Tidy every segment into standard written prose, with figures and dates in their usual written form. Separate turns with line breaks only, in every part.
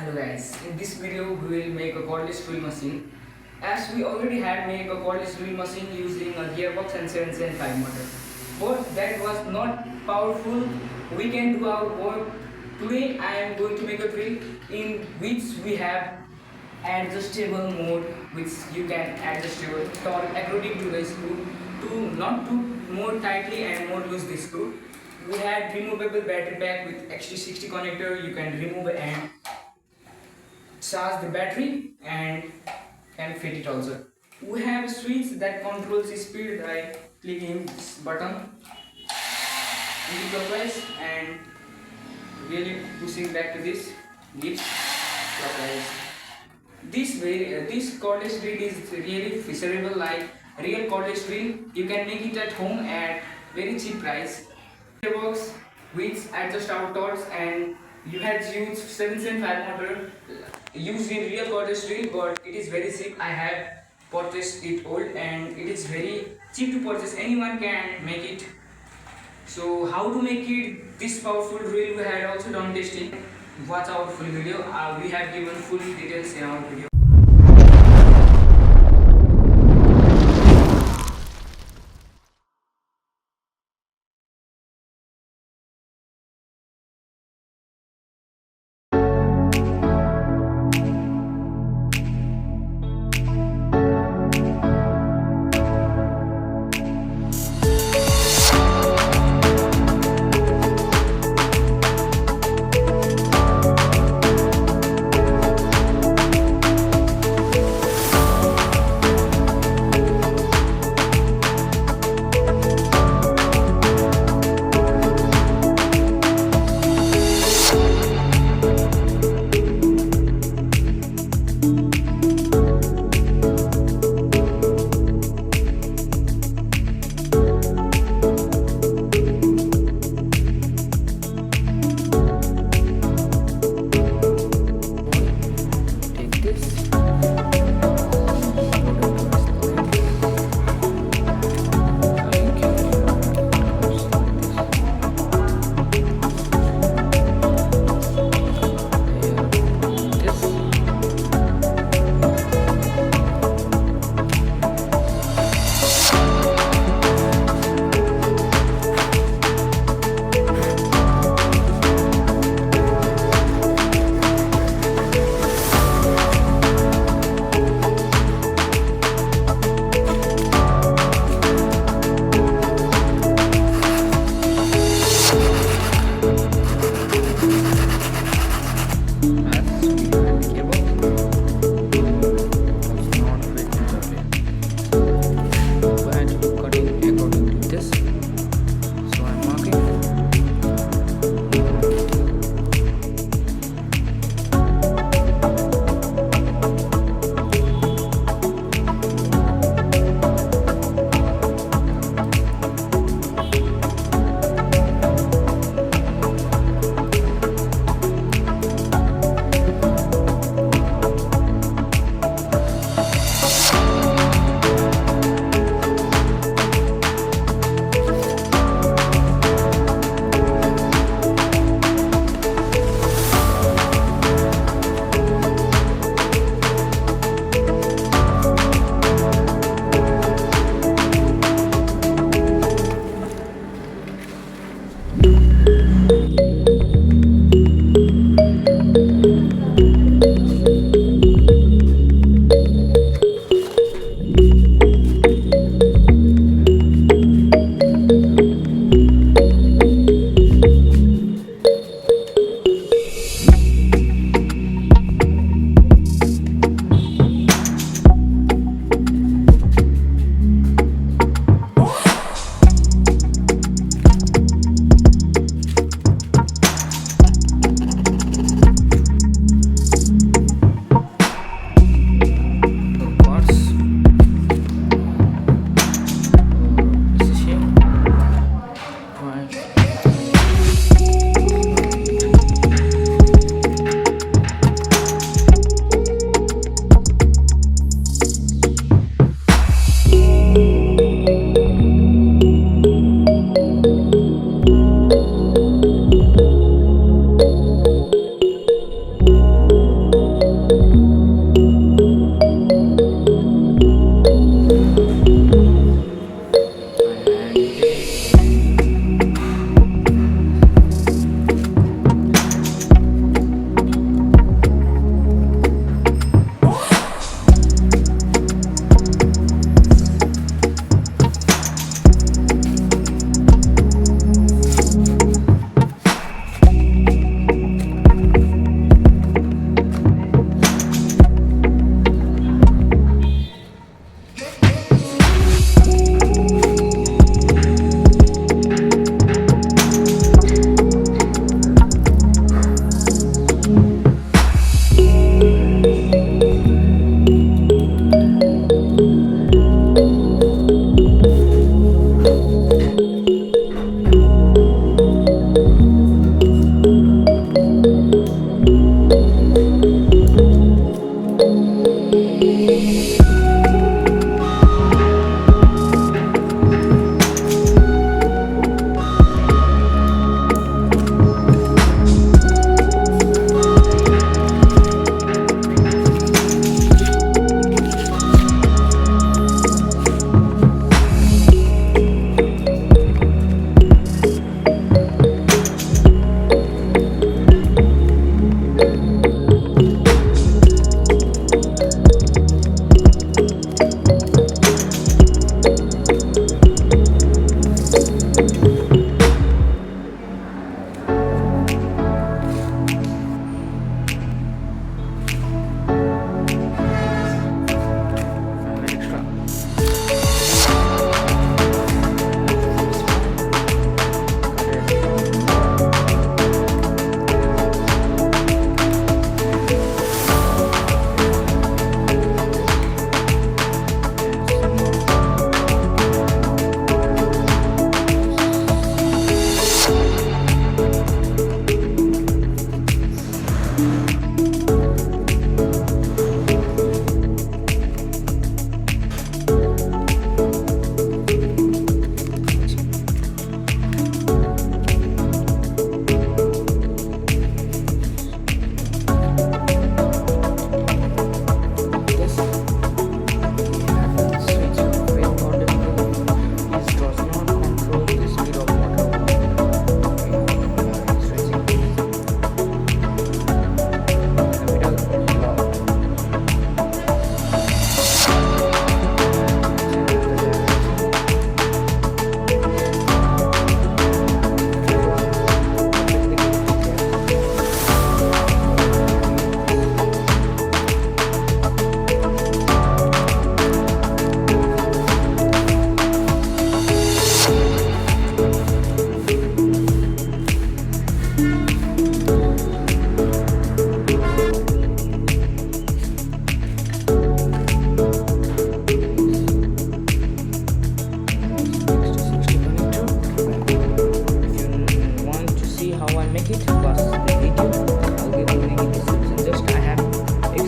Hello guys, in this video we will make a cordless drill machine. As we already had made a cordless drill machine using a gearbox and 775 motor. But that was not powerful. We can do our work. Today I am going to make a drill in which we have adjustable mode, which you can adjust your torque according to the screw to not to more tightly and more loose the screw. We had removable battery pack with XT60 connector. You can remove and charge the battery and can fit it also. We have a switch that controls the speed by clicking this button clockwise and really pushing back to this gives clockwise. This cordless drill is really feasible like real cordless drill. You can make it at home at very cheap price. Gearbox which adjust our torques, and you had used 775 motor used in real cordless drill, but it is very cheap. I have purchased it old and it is very cheap to purchase. Anyone can make it. So how to make it this powerful drill, we had also done testing. Watch our full video. We have given full details in our video.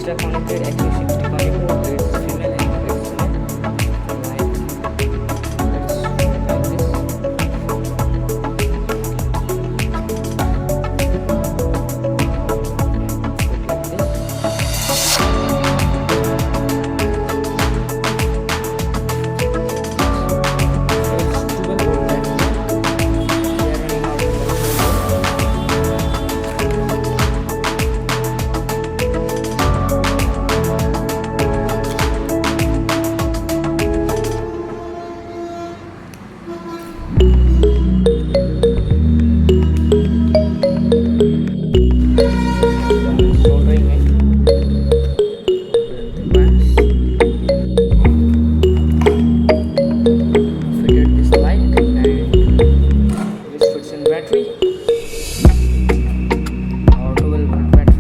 extra connected, actually 60 connected. It's female and it's male. Right. Let's like this. Soldering it. Fitted this light and this fits in battery or 12-volt battery.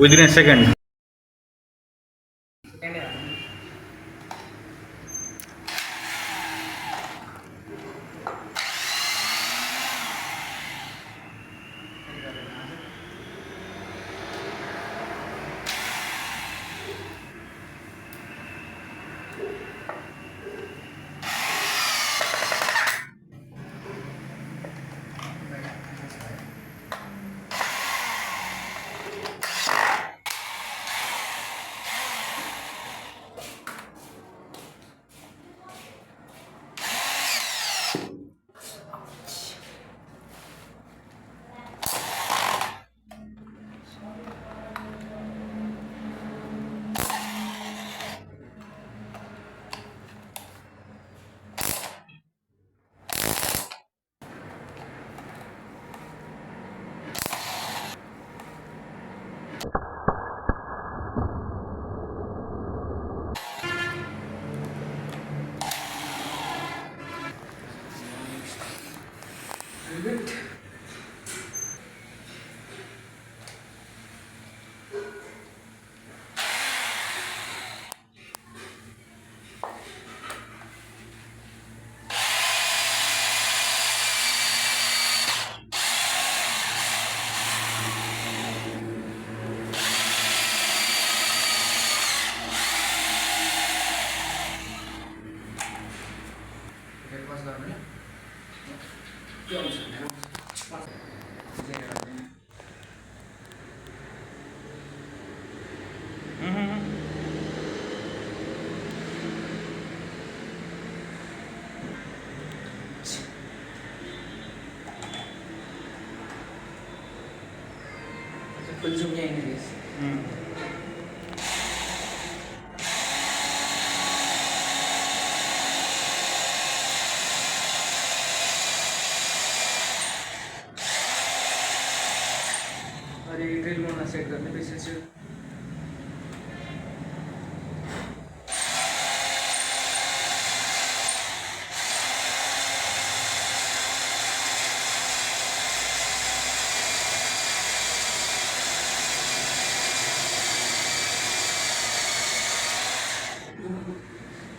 within a second.
Good. Full zoom nya ini guys. अरे drill मोडला set गर्ने बिर्सेछु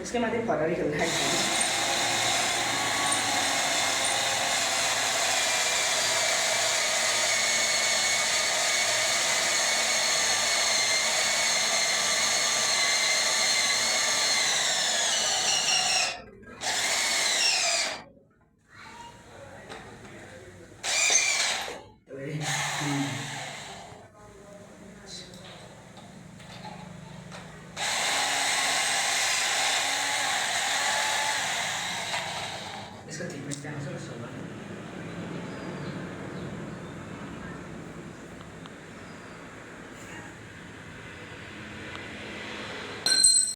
यसकै माथि Ferrari खेल्दा यसको thickness त्यहाँ छ